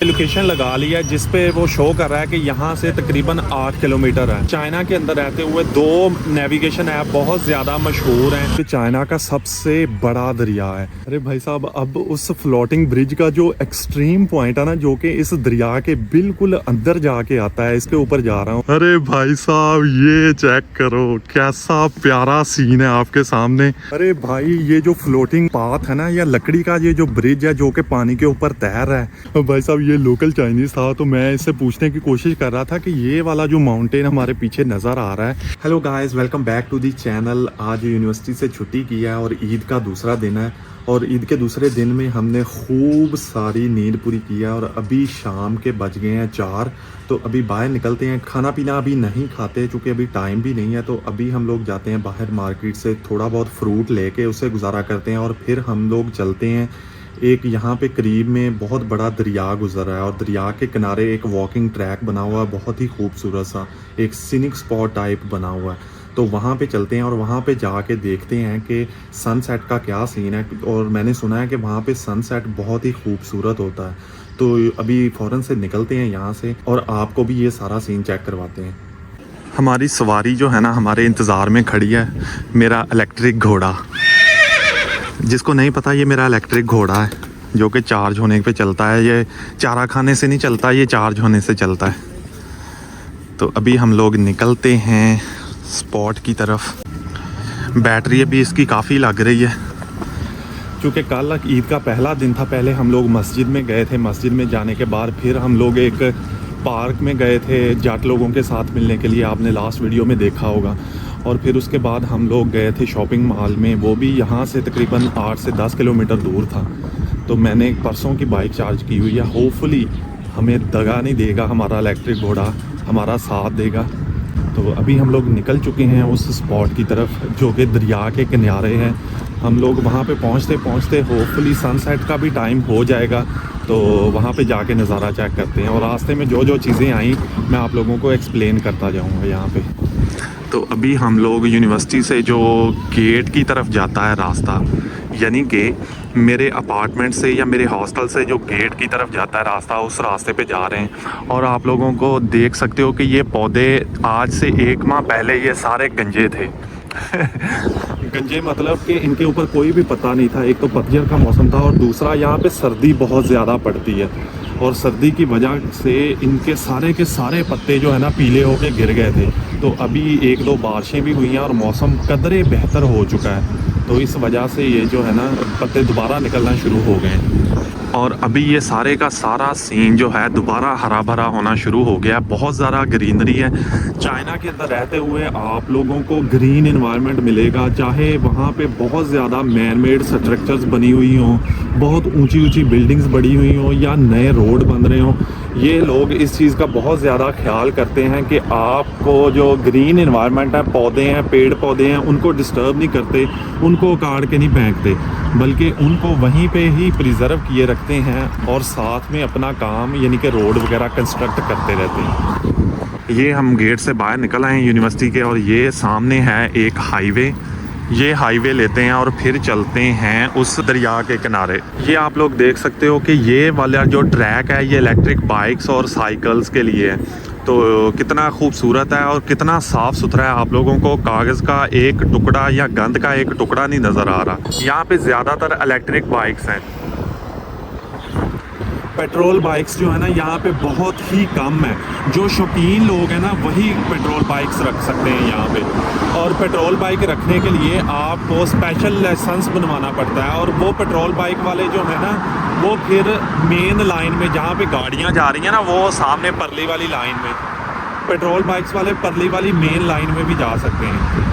Location लगा लिया है जिस पे वो शो कर रहा है कि यहाँ से तकरीबन 8 किलोमीटर है। चाइना के अंदर रहते हुए दो नेविगेशन ऐप बहुत ज़्यादा मशहूर हैं कि चाइना का सबसे बड़ा दरिया है। अरे भाई साहब, अब उस फ्लोटिंग ब्रिज का जो एक्सट्रीम पॉइंट है ना, जो कि इस दरिया के बिल्कुल अंदर जाके आता है, इसके ऊपर जा रहा हूँ। अरे भाई साहब, ये चेक करो, कैसा प्यारा सीन है आपके सामने। अरे भाई, ये जो फ्लोटिंग पाथ है ना, या लकड़ी का ये जो ब्रिज है जो कि पानी के ऊपर तैर रहा है, भाई साहब ये लोकल चाइनीज था तो मैं इससे पूछने की कोशिश कर रहा था कि ये वाला जो माउंटेन हमारे पीछे नज़र आ रहा है। Hello guys, welcome back to the channel. आज यूनिवर्सिटी से छुट्टी की है और ईद का दूसरा दिन है, और ईद के दूसरे दिन में हमने खूब सारी नींद पूरी की है। और अभी शाम के बज गए हैं 4, तो अभी बाहर निकलते हैं। खाना पीना अभी नहीं खाते क्योंकि अभी टाइम भी नहीं है, तो अभी हम लोग जाते हैं बाहर मार्केट से थोड़ा बहुत फ्रूट लेके उसे गुजारा करते हैं, और फिर हम लोग चलते हैं। एक यहाँ पे करीब में बहुत बड़ा दरिया गुजर रहा है, और दरिया के किनारे एक वॉकिंग ट्रैक बना हुआ है, बहुत ही खूबसूरत सा एक सीनिक स्पॉट टाइप बना हुआ है। तो वहाँ पे चलते हैं और वहाँ पे जाके देखते हैं कि सनसेट का क्या सीन है। और मैंने सुना है कि वहाँ पे सनसेट बहुत ही खूबसूरत होता है। तो अभी फ़ौरन से निकलते हैं यहाँ से और आपको भी ये सारा सीन चेक करवाते हैं। हमारी सवारी जो है ना, हमारे इंतज़ार में खड़ी है, मेरा इलेक्ट्रिक घोड़ा। जिसको नहीं पता, ये मेरा इलेक्ट्रिक घोड़ा है जो कि चार्ज होने पे चलता है। ये चारा खाने से नहीं चलता, ये चार्ज होने से चलता है। तो अभी हम लोग निकलते हैं स्पॉट की तरफ। बैटरी अभी इसकी काफ़ी लग रही है क्योंकि कल ईद का पहला दिन था। पहले हम लोग मस्जिद में गए थे, मस्जिद में जाने के बाद फिर हम लोग एक पार्क में गए थे जाट लोगों के साथ मिलने के लिए, आपने लास्ट वीडियो में देखा होगा। और फिर उसके बाद हम लोग गए थे शॉपिंग मॉल में, वो भी यहाँ से तकरीबन 8 से 10 किलोमीटर दूर था। तो मैंने परसों की बाइक चार्ज की हुई है, होपफुली हमें दगा नहीं देगा, हमारा इलेक्ट्रिक घोड़ा हमारा साथ देगा। तो अभी हम लोग निकल चुके हैं उस स्पॉट की तरफ जो कि दरिया के किनारे हैं। हम लोग वहाँ पे पहुँचते पहुँचते होपफुली सनसेट का भी टाइम हो जाएगा, तो वहाँ पे जाके नज़ारा चेक करते हैं। और रास्ते में जो जो चीज़ें आई मैं आप लोगों को एक्सप्लेन करता जाऊँगा यहाँ पे। तो अभी हम लोग यूनिवर्सिटी से जो गेट की तरफ जाता है रास्ता, यानी कि मेरे अपार्टमेंट से या मेरे हॉस्टल से जो गेट की तरफ जाता है रास्ता, उस रास्ते पे जा रहे हैं। और आप लोगों को देख सकते हो कि ये पौधे आज से 1 माह पहले ये सारे गंजे थे। गंजे मतलब कि इनके ऊपर कोई भी पत्ता नहीं था। एक तो पतझड़ का मौसम था, और दूसरा यहाँ पे सर्दी बहुत ज़्यादा पड़ती है, और सर्दी की वजह से इनके सारे के सारे पत्ते जो है ना पीले होके गिर गए थे। तो अभी 1-2 बारिशें भी हुई हैं और मौसम कदरे बेहतर हो चुका है, तो इस वजह से ये जो है ना पत्ते दोबारा निकलना शुरू हो गए हैं। और अभी ये सारे का सारा सीन जो है दोबारा हरा भरा होना शुरू हो गया। बहुत ज़्यादा ग्रीनरी है। चाइना के अंदर रहते हुए आप लोगों को ग्रीन इन्वायरमेंट मिलेगा, चाहे वहाँ पे बहुत ज़्यादा मैन मेड स्ट्रक्चर्स बनी हुई हों, बहुत ऊंची ऊंची बिल्डिंग्स बनी हुई हों, या नए रोड बन रहे हों। ये लोग इस चीज़ का बहुत ज़्यादा ख्याल करते हैं कि आपको जो ग्रीन इन्वायरमेंट है, पौधे हैं, पेड़ पौधे हैं, उनको डिस्टर्ब नहीं करते, उनको काट के नहीं फेंकते, बल्कि उनको वहीं पे ही प्रिजर्व किए रखते हैं, और साथ में अपना काम यानी कि रोड वगैरह कंस्ट्रक्ट करते रहते हैं। ये हम गेट से बाहर निकल आए हैं यूनिवर्सिटी के, और ये सामने है एक हाईवे। ये हाईवे लेते हैं और फिर चलते हैं उस दरिया के किनारे। ये आप लोग देख सकते हो कि ये वाला जो ट्रैक है ये इलेक्ट्रिक बाइक्स और साइकिल्स के लिए है। तो कितना खूबसूरत है और कितना साफ़ सुथरा है। आप लोगों को कागज़ का एक टुकड़ा या गंद का एक टुकड़ा नहीं नज़र आ रहा। यहाँ पे ज़्यादातर इलेक्ट्रिक बाइक्स हैं। पेट्रोल बाइक्स जो है ना यहाँ पे बहुत ही कम है। जो शौकीन लोग हैं ना वही पेट्रोल बाइक्स रख सकते हैं यहाँ पे। और पेट्रोल बाइक रखने के लिए आपको स्पेशल लाइसेंस बनवाना पड़ता है, और वो पेट्रोल बाइक वाले जो है ना वो फिर मेन लाइन में जहाँ पे गाड़ियाँ जा रही हैं ना, वो सामने परली वाली लाइन में, पेट्रोल बाइक्स वाले परली वाली मेन लाइन में भी जा सकते हैं।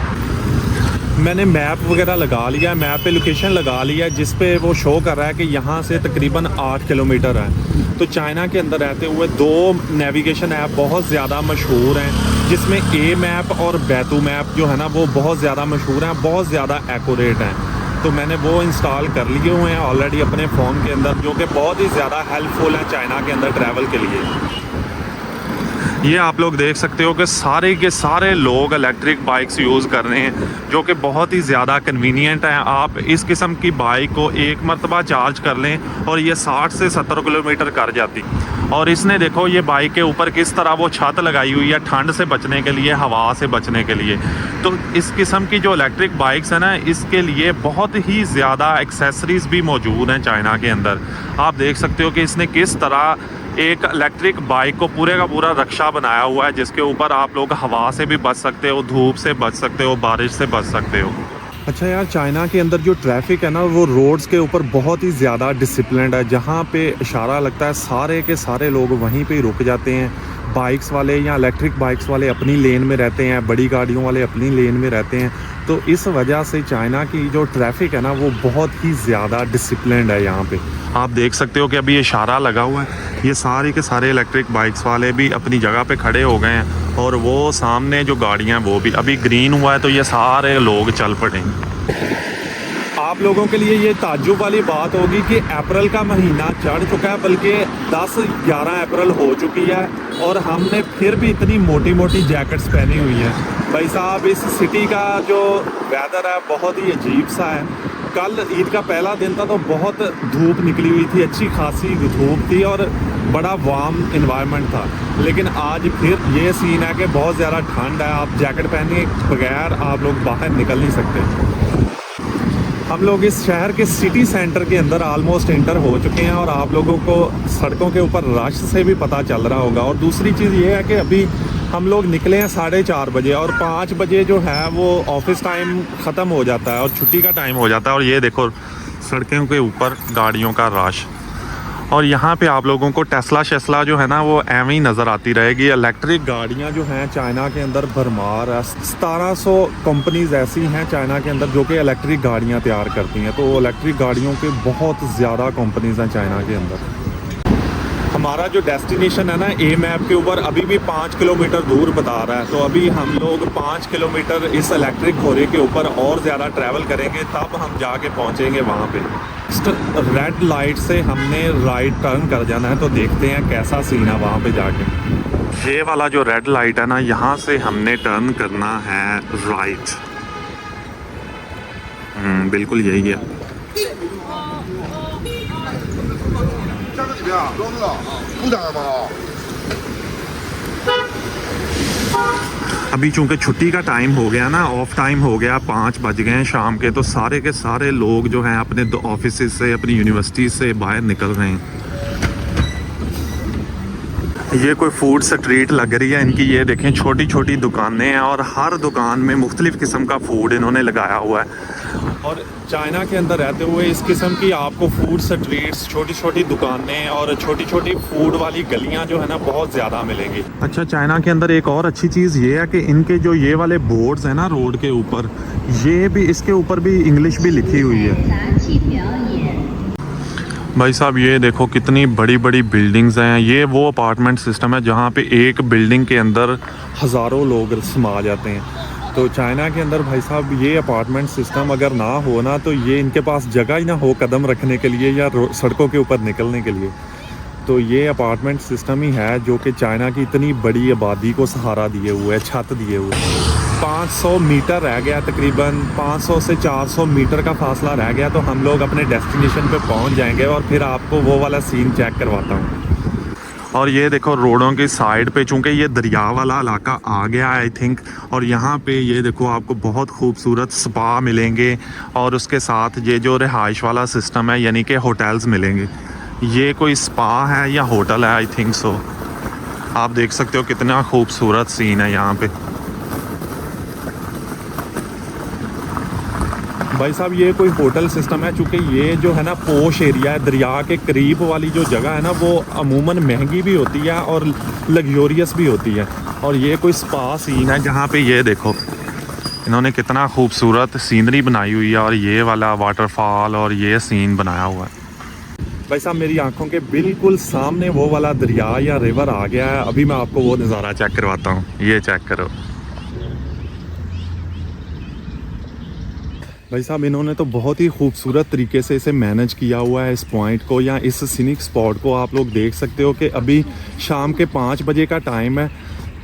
मैंने मैप वगैरह लगा लिया है, मैप पे लोकेशन लगा लिया है जिस पे वो शो कर रहा है कि यहाँ से तकरीबन 8 किलोमीटर है। तो चाइना के अंदर रहते हुए दो नेविगेशन ऐप बहुत ज़्यादा मशहूर हैं, जिसमें ए मैप और बैतू मैप जो है ना वो बहुत ज़्यादा मशहूर हैं, बहुत ज़्यादा एक्यूरेट हैं। तो मैंने वो इंस्टॉल कर लिए हुए हैं ऑलरेडी अपने फ़ोन के अंदर, जो कि बहुत ही ज़्यादा हेल्पफुल हैं चाइना के अंदर ट्रैवल के लिए। ये आप लोग देख सकते हो कि सारे के सारे लोग इलेक्ट्रिक बाइक्स यूज़ कर रहे हैं, जो कि बहुत ही ज़्यादा कन्वीनियंट है। आप इस किस्म की बाइक को एक मरतबा चार्ज कर लें और ये 60 से 70 किलोमीटर कर जाती। और इसने देखो ये बाइक के ऊपर किस तरह वो छत लगाई हुई है ठंड से बचने के लिए, हवा से बचने के लिए। तो इस किस्म की जो इलेक्ट्रिक बाइक्स है ना, इसके लिए बहुत ही ज़्यादा एक्सेसरीज़ भी मौजूद हैं चाइना के अंदर। आप देख सकते हो कि इसने किस तरह एक इलेक्ट्रिक बाइक को पूरे का पूरा रक्षा बनाया हुआ है, जिसके ऊपर आप लोग हवा से भी बच सकते हो, धूप से बच सकते हो, बारिश से बच सकते हो। अच्छा यार, चाइना के अंदर जो ट्रैफिक है ना, वो रोड्स के ऊपर बहुत ही ज़्यादा डिसिप्लिन्ड है। जहाँ पे इशारा लगता है सारे के सारे लोग वहीं पे ही रुक जाते हैं। बाइक्स वाले या इलेक्ट्रिक बाइक्स वाले अपनी लेन में रहते हैं, बड़ी गाड़ियों वाले अपनी लेन में रहते हैं। तो इस वजह से चाइना की जो ट्रैफिक है ना, वो बहुत ही ज़्यादा डिसिप्लिन्ड है यहाँ पे। आप देख सकते हो कि अभी इशारा लगा हुआ है, ये सारे के सारे इलेक्ट्रिक बाइक्स वाले भी अपनी जगह पे खड़े हो गए हैं। और वो सामने जो गाड़ियाँ वो भी अभी ग्रीन हुआ है, तो ये सारे लोग चल पड़े। आप लोगों के लिए ये ताज्जुब वाली बात होगी कि अप्रैल का महीना चढ़ चुका है, बल्कि 10-11 अप्रैल हो चुकी है और हमने फिर भी इतनी मोटी मोटी जैकेट्स पहनी हुई हैं। भाई साहब, इस सिटी का जो वेदर है बहुत ही अजीब सा है। कल ईद का पहला दिन था तो बहुत धूप निकली हुई थी, अच्छी खासी धूप थी और बड़ा वार्म इन्वायरमेंट था। लेकिन आज फिर ये सीन है कि बहुत ज़्यादा ठंड है। आप जैकेट पहने बगैर आप लोग बाहर निकल नहीं सकते। हम लोग इस शहर के सिटी सेंटर के अंदर ऑलमोस्ट एंटर हो चुके हैं और आप लोगों को सड़कों के ऊपर रश से भी पता चल रहा होगा। और दूसरी चीज़ ये है कि अभी हम लोग निकले हैं 4:30 बजे और 5 बजे जो है वो ऑफिस टाइम ख़त्म हो जाता है और छुट्टी का टाइम हो जाता है। और ये देखो सड़कों के ऊपर गाड़ियों का रश। और यहाँ पे आप लोगों को टेस्ला शेस्ला जो है ना, वो एवं ही नज़र आती रहेगी। इलेक्ट्रिक गाड़ियाँ जो हैं चाइना के अंदर भरमार है। 1700 कंपनीज ऐसी हैं चाइना के अंदर जो कि इलेक्ट्रिक गाड़ियाँ तैयार करती हैं। तो इलेक्ट्रिक गाड़ियों के बहुत ज़्यादा कंपनीज हैं चाइना के अंदर। हमारा जो डेस्टिनेशन है ना, ए मैप के ऊपर अभी भी 5 किलोमीटर दूर बता रहा है। तो अभी हम लोग 5 किलोमीटर इस इलेक्ट्रिक घोड़े के ऊपर और ज़्यादा ट्रैवल करेंगे, तब हम जाके पहुंचेंगे वहाँ पे। रेड लाइट से हमने राइट टर्न कर जाना है, तो देखते हैं कैसा सीन है वहाँ पे जाके। ये वाला जो रेड लाइट है ना, यहाँ से हमने टर्न करना है राइट। बिल्कुल यही है। अभी चूंकि छुट्टी का टाइम हो गया ना, ऑफ टाइम हो गया, 5 बज गए हैं शाम के, तो सारे के सारे लोग जो हैं अपने ऑफिस से, अपनी यूनिवर्सिटी से बाहर निकल रहे हैं। ये कोई फूड स्ट्रीट लग रही है इनकी। ये देखें छोटी छोटी दुकानें हैं और हर दुकान में मुख्तलिफ किस्म का फूड इन्होंने लगाया हुआ है। और चाइना के अंदर रहते हुए इस किस्म की आपको फूड स्ट्रीट्स, छोटी छोटी दुकानें और छोटी छोटी फूड वाली गलियां जो है ना, बहुत ज़्यादा मिलेंगी। अच्छा, चाइना के अंदर एक और अच्छी चीज़ ये है कि इनके जो ये वाले बोर्ड्स हैं ना रोड के ऊपर, ये भी इसके ऊपर भी इंग्लिश भी लिखी हुई है। भाई साहब, ये देखो कितनी बड़ी बड़ी बिल्डिंग्स हैं। ये वो अपार्टमेंट सिस्टम है जहाँ पे एक बिल्डिंग के अंदर हज़ारों लोग समा जाते हैं। तो चाइना के अंदर भाई साहब ये अपार्टमेंट सिस्टम अगर ना हो ना, तो ये इनके पास जगह ही ना हो कदम रखने के लिए या सड़कों के ऊपर निकलने के लिए। तो ये अपार्टमेंट सिस्टम ही है जो कि चाइना की इतनी बड़ी आबादी को सहारा दिए हुए है, छत दिए हुए है। 500 मीटर रह गया, तकरीबन 500 से 400 मीटर का फासला रह गया, तो हम लोग अपने डेस्टिनेशन पे पहुंच जाएंगे और फिर आपको वो वाला सीन चेक करवाता हूँ। और ये देखो रोडों की साइड पे, चूँकि ये दरिया वाला इलाका आ गया आई थिंक, और यहाँ पे ये देखो आपको बहुत खूबसूरत स्पा मिलेंगे और उसके साथ ये जो रिहाइश वाला सिस्टम है, यानी कि होटल्स मिलेंगे। ये कोई स्पा है या होटल है, आई थिंक सो। आप देख सकते हो कितना खूबसूरत सीन है यहाँ पे। भाई साहब, ये कोई होटल सिस्टम है, चूँकि ये जो है ना पोश एरिया है, दरिया के करीब वाली जो जगह है ना, वो अमूमन महंगी भी होती है और लग्जूरियस भी होती है। और ये कोई स्पा सीन है जहाँ पे ये देखो इन्होंने कितना खूबसूरत सीनरी बनाई हुई है और ये वाला वाटरफॉल और ये सीन बनाया हुआ है। भाई साहब, मेरी आंखों के बिल्कुल सामने वो वाला दरिया या रिवर आ गया है। अभी मैं आपको वो नज़ारा चेक करवाता हूँ, ये चेक करो। भाई साहब, इन्होंने तो बहुत ही खूबसूरत तरीके से इसे मैनेज किया हुआ है, इस पॉइंट को या इस सीनिक स्पॉट को। आप लोग देख सकते हो कि अभी शाम के 5 बजे का टाइम है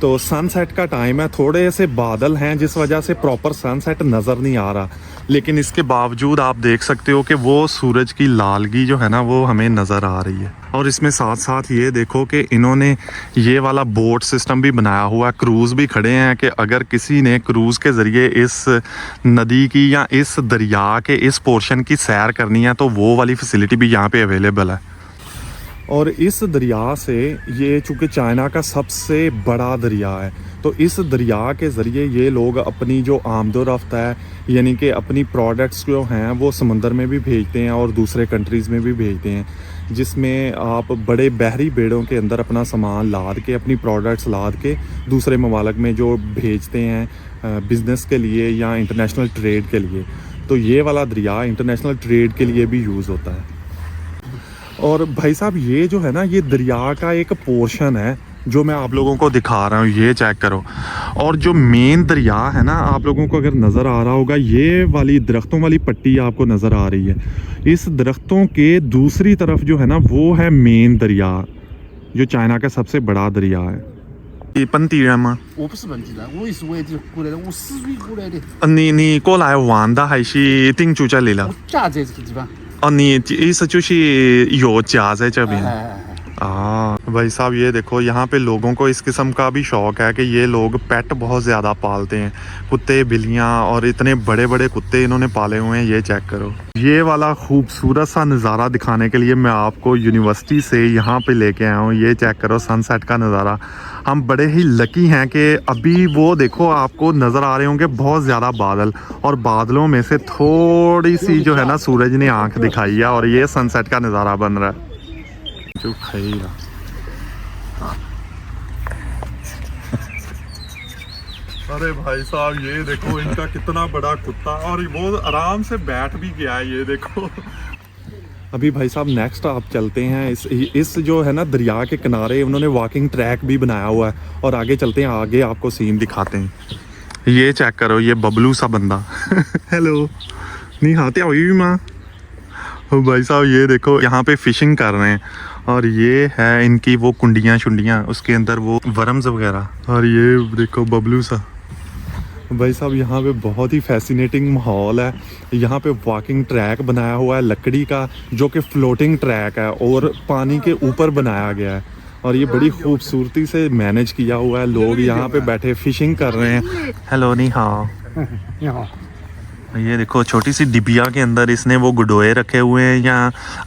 तो सनसेट का टाइम है, थोड़े से बादल हैं जिस वजह से प्रॉपर सनसेट नज़र नहीं आ रहा, लेकिन इसके बावजूद आप देख सकते हो कि वो सूरज की लालगी जो है ना वो हमें नज़र आ रही है। और इसमें साथ साथ ये देखो कि इन्होंने ये वाला बोट सिस्टम भी बनाया हुआ है, क्रूज़ भी खड़े हैं कि अगर किसी ने क्रूज़ के ज़रिए इस नदी की या इस दरिया के इस पोर्शन की सैर करनी है तो वो वाली फैसिलिटी भी यहाँ पे अवेलेबल है। और इस दरिया से, ये चूँकि चाइना का सबसे बड़ा दरिया है, तो इस दरिया के ज़रिए ये लोग अपनी जो आमदोरफ्त है, यानी कि अपनी प्रोडक्ट्स जो हैं वो समंदर में भी भेजते हैं और दूसरे कंट्रीज़ में भी भेजते हैं, जिसमें आप बड़े बहरी बेड़ों के अंदर अपना सामान लाद के, अपनी प्रोडक्ट्स लाद के दूसरे ममालिक में जो भेजते हैं बिज़नेस के लिए या इंटरनेशनल ट्रेड के लिए। तो ये वाला दरिया इंटरनेशनल ट्रेड के लिए भी यूज़ होता है। और भाई साहब ये जो है ना, ये दरिया का एक पोर्शन है जो मैं आप लोगों को दिखा रहा हूँ, ये चेक करो। और जो मेन दरिया है ना, आप लोगों को अगर नज़र आ रहा होगा, ये वाली दरख्तों वाली पट्टी आपको नज़र आ रही है, इस दरख्तों के दूसरी तरफ जो है ना वो है मेन दरिया, जो चाइना का सबसे बड़ा दरिया है। 本地人吗？ 我不是本地人，我也是我也是过来的，我4岁过来的，你过来玩的还是定居这里了？ 我家在这个地方。 哦，你意思就是有家在这边？ भाई साहब ये देखो, यहाँ पे लोगों को इस किस्म का भी शौक़ है कि ये लोग पेट बहुत ज़्यादा पालते हैं, कुत्ते बिल्लियाँ, और इतने बड़े बड़े कुत्ते इन्होंने पाले हुए हैं। ये चेक करो, ये वाला खूबसूरत सा नज़ारा दिखाने के लिए मैं आपको यूनिवर्सिटी से यहाँ पे लेके आया हूँ। ये चेक करो सनसेट का नज़ारा। हम बड़े ही लकी हैं कि अभी वो देखो आपको नज़र आ रहे होंगे बहुत ज़्यादा बादल, और बादलों में से थोड़ी सी जो है ना सूरज ने आँख दिखाई है और ये सनसेट का नज़ारा बन रहा है। जो खैरा अरे भाई साहब ये देखो, इनका कितना बड़ा कुत्ता, और वो आराम से बैठ भी गया है, ये देखो। अभी भाई साहब नेक्स्ट आप चलते हैं, इस जो है ना दरिया के किनारे उन्होंने वॉकिंग ट्रैक भी बनाया हुआ है, और आगे चलते हैं, आगे आपको सीन दिखाते हैं। ये चेक करो, ये बबलू सा बंदा हेलो, नहीं हाथे हुई माँ। भाई साहब ये देखो, यहाँ पे फिशिंग कर रहे हैं, और ये है इनकी वो कुंडियाँ शुंडियाँ, उसके अंदर वो वर्म्स वगैरह, और ये देखो बबलू सा। भाई साहब यहाँ पे बहुत ही फैसिनेटिंग माहौल है। यहाँ पे वॉकिंग ट्रैक बनाया हुआ है लकड़ी का, जो कि फ्लोटिंग ट्रैक है और पानी के ऊपर बनाया गया है, और ये बड़ी खूबसूरती से मैनेज किया हुआ है। लोग यहाँ पे बैठे फिशिंग कर रहे हैं। हेलो नी हाँ, ये देखो छोटी सी डिबिया के अंदर इसने वो गुडोए रखे हुए हैं या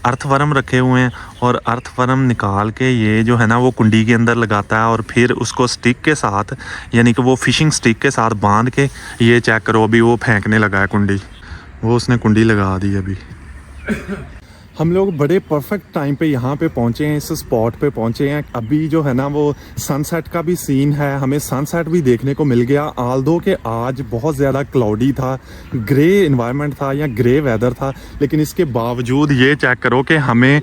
अर्थवर्म रखे हुए हैं, और अर्थवर्म निकाल के ये जो है ना वो कुंडी के अंदर लगाता है, और फिर उसको स्टिक के साथ, यानी कि वो फिशिंग स्टिक के साथ बांध के, ये चेक करो अभी वो फेंकने लगा है कुंडी, वो उसने कुंडी लगा दी अभी। हम लोग बड़े परफेक्ट टाइम पे यहाँ पे पहुँचे हैं, इस स्पॉट पे पहुँचे हैं। अभी जो है ना वो सनसेट का भी सीन है, हमें सनसेट भी देखने को मिल गया। आल्दो के आज बहुत ज़्यादा क्लाउडी था, ग्रे इन्वायरमेंट था या ग्रे वेदर था, लेकिन इसके बावजूद ये चेक करो कि हमें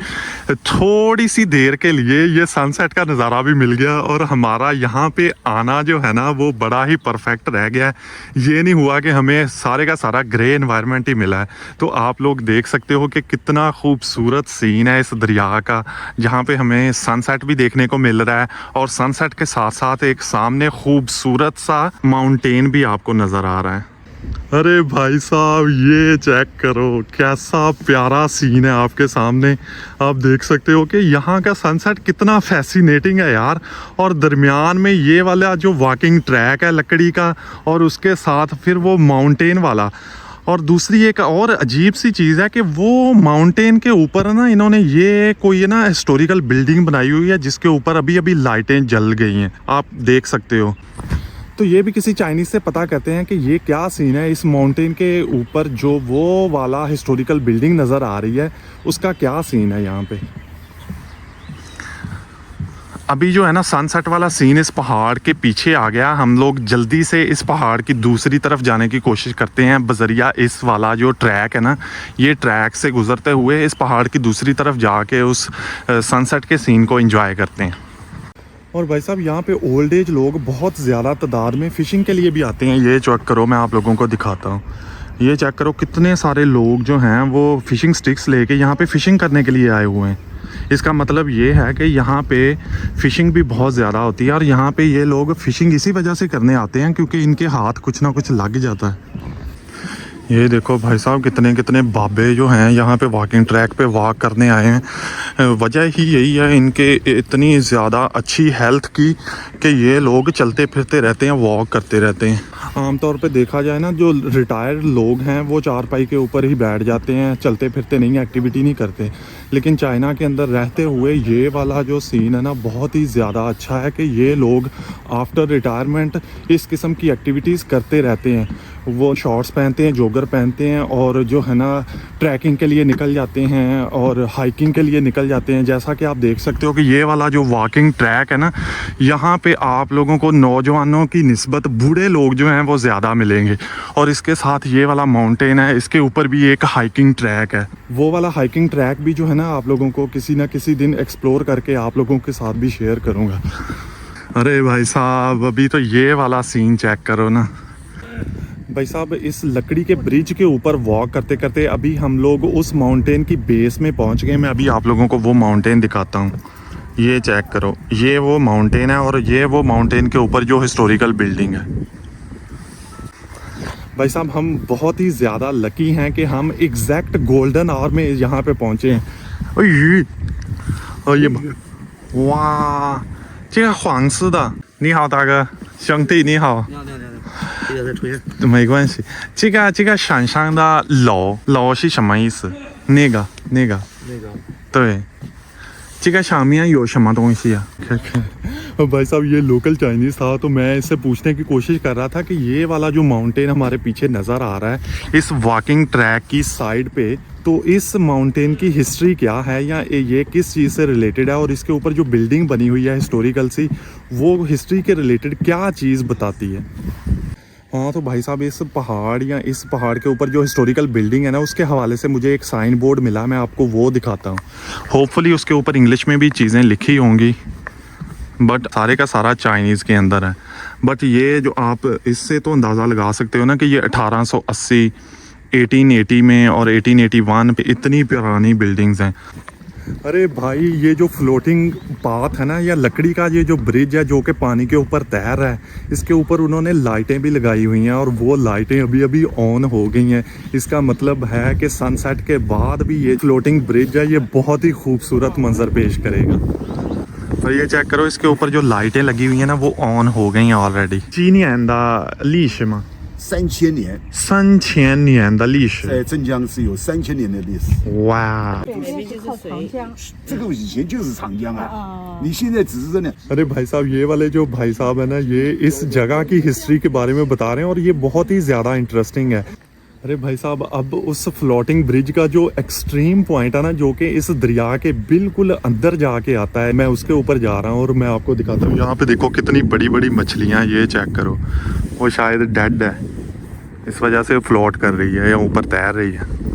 थोड़ी सी देर के लिए ये सनसेट का नज़ारा भी मिल गया, और हमारा यहाँ पे आना जो है ना वो बड़ा ही परफेक्ट रह गया है। ये नहीं हुआ कि हमें सारे का सारा ग्रे इन्वायरमेंट ही मिला है। तो आप लोग देख सकते हो कि कितना खूबसूरत सीन है इस दरिया का, जहाँ पे हमें सनसेट भी देखने को मिल रहा है, और सनसेट के साथ साथ एक सामने खूबसूरत सा माउंटेन भी आपको नज़र आ रहा है। अरे भाई साहब ये चेक करो, कैसा प्यारा सीन है आपके सामने। आप देख सकते हो कि यहाँ का सनसेट कितना फैसिनेटिंग है यार, और दरमियान में ये वाला जो वॉकिंग ट्रैक है लकड़ी का, और उसके साथ फिर वो माउंटेन वाला। और दूसरी एक और अजीब सी चीज़ है कि वो माउंटेन के ऊपर ना इन्होंने ये कोई ना हिस्टोरिकल बिल्डिंग बनाई हुई है, जिसके ऊपर अभी अभी लाइटें जल गई हैं, आप देख सकते हो। तो ये भी किसी चाइनीज़ से पता करते हैं कि ये क्या सीन है, इस माउंटेन के ऊपर जो वो वाला हिस्टोरिकल बिल्डिंग नज़र आ रही है उसका क्या सीन है यहाँ पे। अभी जो है ना सनसेट वाला सीन इस पहाड़ के पीछे आ गया। हम लोग जल्दी से इस पहाड़ की दूसरी तरफ जाने की कोशिश करते हैं बजरिया इस वाला जो ट्रैक है ना, ये ट्रैक से गुजरते हुए इस पहाड़ की दूसरी तरफ जाके उस सनसेट के सीन को एंजॉय करते हैं। और भाई साहब यहाँ पे ओल्ड एज लोग बहुत ज़्यादा तादाद में फ़िशिंग के लिए भी आते हैं। ये चेक करो, मैं आप लोगों को दिखाता हूँ। ये चेक करो कितने सारे लोग जो हैं वो फ़िशिंग स्टिक्स लेके यहाँ पे फ़िशिंग करने के लिए आए हुए हैं। इसका मतलब ये है कि यहाँ पे फ़िशिंग भी बहुत ज़्यादा होती है और यहाँ पे ये लोग फ़िशिंग इसी वजह से करने आते हैं क्योंकि इनके हाथ कुछ ना कुछ लग जाता है। ये देखो भाई साहब कितने कितने बाबे जो हैं यहाँ पे वॉकिंग ट्रैक पे वॉक करने आए हैं। वजह ही यही है इनके इतनी ज़्यादा अच्छी हेल्थ की कि ये लोग चलते फिरते रहते हैं, वॉक करते रहते हैं। आमतौर पे देखा जाए ना, जो रिटायर्ड लोग हैं वो चारपाई के ऊपर ही बैठ जाते हैं, चलते फिरते नहीं, एक्टिविटी नहीं करते। लेकिन चाइना के अंदर रहते हुए ये वाला जो सीन है ना, बहुत ही ज़्यादा अच्छा है कि ये लोग आफ्टर रिटायरमेंट इस किस्म की एक्टिविटीज़ करते रहते हैं। वो शॉर्ट्स पहनते हैं, जॉगर पहनते हैं और जो है ना ट्रैकिंग के लिए निकल जाते हैं और हाइकिंग के लिए निकल जाते हैं। जैसा कि आप देख सकते हो कि ये वाला जो वॉकिंग ट्रैक है ना, यहाँ पे आप लोगों को नौजवानों की निस्बत बूढ़े लोग जो हैं वो ज़्यादा मिलेंगे। और इसके साथ ये वाला माउंटेन है, इसके ऊपर भी एक हाइकिंग ट्रैक है। वो वाला हाइकिंग ट्रैक भी जो है ना आप लोगों को किसी ना किसी दिन एक्सप्लोर करके आप लोगों के साथ भी शेयर करूँगा। अरे भाई साहब, अभी तो ये वाला सीन चेक करो ना भाई साहब। इस लकड़ी के ब्रिज के ऊपर वॉक करते करते अभी हम लोग उस माउंटेन की बेस में पहुंच गए। मैं अभी आप लोगों को वो माउंटेन दिखाता हूँ। ये चेक करो, ये वो माउंटेन है और ये वो माउंटेन के ऊपर जो हिस्टोरिकल बिल्डिंग है। भाई साहब, हम बहुत ही ज़्यादा लकी हैं कि हम एग्जैक्ट गोल्डन आवर में यहाँ पे पहुँचे हैं। और ये वाह, 这个黄色的，你好大哥，兄弟你好。这个在推荐。没关系，这个山上的楼是什么意思？那个，对，这个上面有什么东西啊？भाई साहब, ये लोकल चाइनीज़ था तो मैं इससे पूछने की कोशिश कर रहा था कि ये वाला जो माउंटेन हमारे पीछे नज़र आ रहा है इस वॉकिंग ट्रैक की साइड पे, तो इस माउंटेन की हिस्ट्री क्या है या ये किस चीज़ से रिलेटेड है और इसके ऊपर जो बिल्डिंग बनी हुई है हिस्टोरिकल सी, वो हिस्ट्री के रिलेटेड क्या चीज़ बताती है। हाँ तो भाई साहब, इस पहाड़ या इस पहाड़ के ऊपर जो हिस्टोरिकल बिल्डिंग है ना, उसके हवाले से मुझे एक साइन बोर्ड मिला, मैं आपको वो दिखाता हूँ। होपफुली उसके ऊपर इंग्लिश में भी चीज़ें लिखी होंगी, बट सारे का सारा चाइनीज़ के अंदर है। बट ये जो आप इससे तो अंदाज़ा लगा सकते हो ना कि ये 1880, 1880 में और 1881 पे इतनी पुरानी बिल्डिंग्स हैं। अरे भाई, ये जो फ्लोटिंग पाथ है ना, या लकड़ी का ये जो ब्रिज है जो कि पानी के ऊपर तैर रहा है, इसके ऊपर उन्होंने लाइटें भी लगाई हुई हैं और वो लाइटें अभी अभी ऑन हो गई हैं। इसका मतलब है कि सनसेट के बाद भी ये फ्लोटिंग ब्रिज है, ये बहुत ही खूबसूरत मंजर पेश करेगा। और ये चेक करो, इसके ऊपर जो लाइटें लगी हुई हैं ना, वो ऑन हो गई हैं ऑलरेडी। 几年的历史吗3000年， 3000年的历史。在镇江是有3000年的历史。哇！是靠长江。这个以前就是长江啊，你现在只是呢。 अरे भाई साहब, ये वाले जो भाई साहब है ना, ये इस जगह की हिस्ट्री के बारे में बता रहे हैं और ये बहुत ही ज़्यादा इंटरेस्टिंग है। अरे भाई साहब, अब उस फ्लोटिंग ब्रिज का जो एक्सट्रीम पॉइंट है ना, जो कि इस दरिया के बिल्कुल अंदर जाके आता है, मैं उसके ऊपर जा रहा हूँ और मैं आपको दिखाता हूँ। यहाँ पे देखो कितनी बड़ी बड़ी मछलियाँ, ये चेक करो। वो शायद डेड है, इस वजह से फ्लोट कर रही है या ऊपर तैर रही है।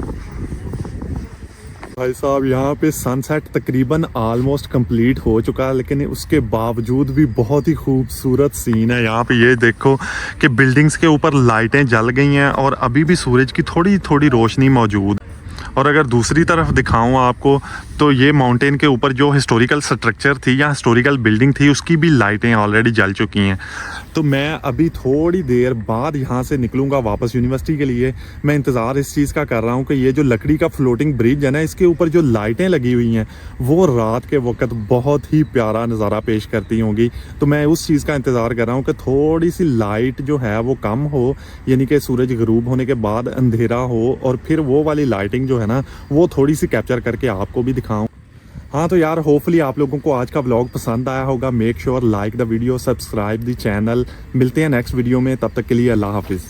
भाई साहब, यहाँ पे सनसेट तकरीबन ऑलमोस्ट कंप्लीट हो चुका है, लेकिन उसके बावजूद भी बहुत ही खूबसूरत सीन है। यहाँ पे ये देखो कि बिल्डिंग्स के ऊपर लाइटें जल गई हैं और अभी भी सूरज की थोड़ी थोड़ी रोशनी मौजूद। और अगर दूसरी तरफ दिखाऊं आपको, तो ये माउंटेन के ऊपर जो हिस्टोरिकल स्ट्रक्चर थी या हिस्टोरिकल बिल्डिंग थी, उसकी भी लाइटें ऑलरेडी जल चुकी हैं। तो मैं अभी थोड़ी देर बाद यहाँ से निकलूँगा वापस यूनिवर्सिटी के लिए। मैं इंतज़ार इस चीज़ का कर रहा हूँ कि ये जो लकड़ी का फ्लोटिंग ब्रिज है ना, इसके ऊपर जो लाइटें लगी हुई हैं वो रात के वक्त बहुत ही प्यारा नज़ारा पेश करती होंगी। तो मैं उस चीज़ का इंतज़ार कर रहा हूँ कि थोड़ी सी लाइट जो है वो कम हो, यानी कि सूरज गरूब होने के बाद अंधेरा हो और फिर वो वाली लाइटिंग जो है ना, वो थोड़ी सी कैप्चर करके आपको भी दिखाऊं। हाँ तो यार, होपफुली आप लोगों को आज का व्लॉग पसंद आया होगा। Make sure like the video, subscribe the channel. मिलते हैं नेक्स्ट वीडियो में, तब तक के लिए अल्लाह हाफिज़।